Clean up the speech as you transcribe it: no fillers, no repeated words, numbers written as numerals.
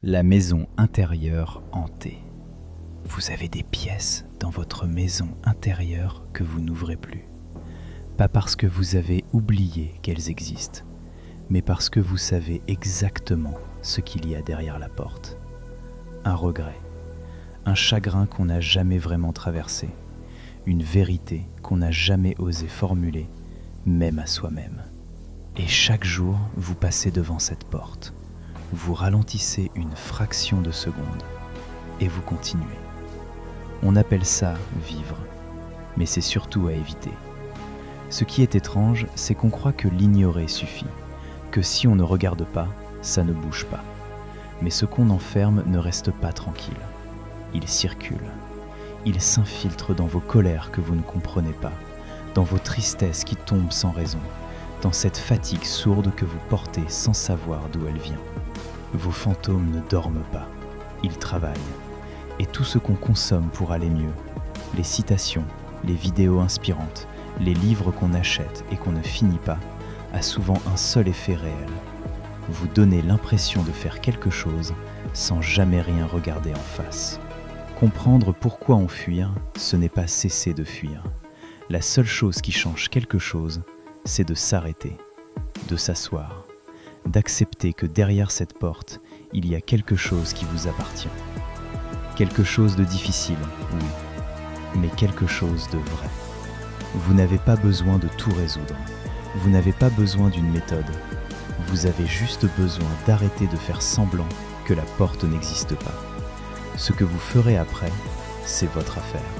La maison intérieure hantée. Vous avez des pièces dans votre maison intérieure que vous n'ouvrez plus. Pas parce que vous avez oublié qu'elles existent, mais parce que vous savez exactement ce qu'il y a derrière la porte. Un regret, un chagrin qu'on n'a jamais vraiment traversé, une vérité qu'on n'a jamais osé formuler, même à soi-même. Et chaque jour, vous passez devant cette porte. Vous ralentissez une fraction de seconde et vous continuez. On appelle ça vivre, mais c'est surtout à éviter. Ce qui est étrange, c'est qu'on croit que l'ignorer suffit, que si on ne regarde pas, ça ne bouge pas. Mais ce qu'on enferme ne reste pas tranquille. Il circule. Il s'infiltre dans vos colères que vous ne comprenez pas, dans vos tristesses qui tombent sans raison, dans cette fatigue sourde que vous portez sans savoir d'où elle vient. Vos fantômes ne dorment pas, ils travaillent. Et tout ce qu'on consomme pour aller mieux, les citations, les vidéos inspirantes, les livres qu'on achète et qu'on ne finit pas, a souvent un seul effet réel. Vous donner l'impression de faire quelque chose sans jamais rien regarder en face. Comprendre pourquoi on fuit, ce n'est pas cesser de fuir. La seule chose qui change quelque chose, c'est de s'arrêter, de s'asseoir, d'accepter que derrière cette porte, il y a quelque chose qui vous appartient. Quelque chose de difficile, oui, mais quelque chose de vrai. Vous n'avez pas besoin de tout résoudre. Vous n'avez pas besoin d'une méthode. Vous avez juste besoin d'arrêter de faire semblant que la porte n'existe pas. Ce que vous ferez après, c'est votre affaire.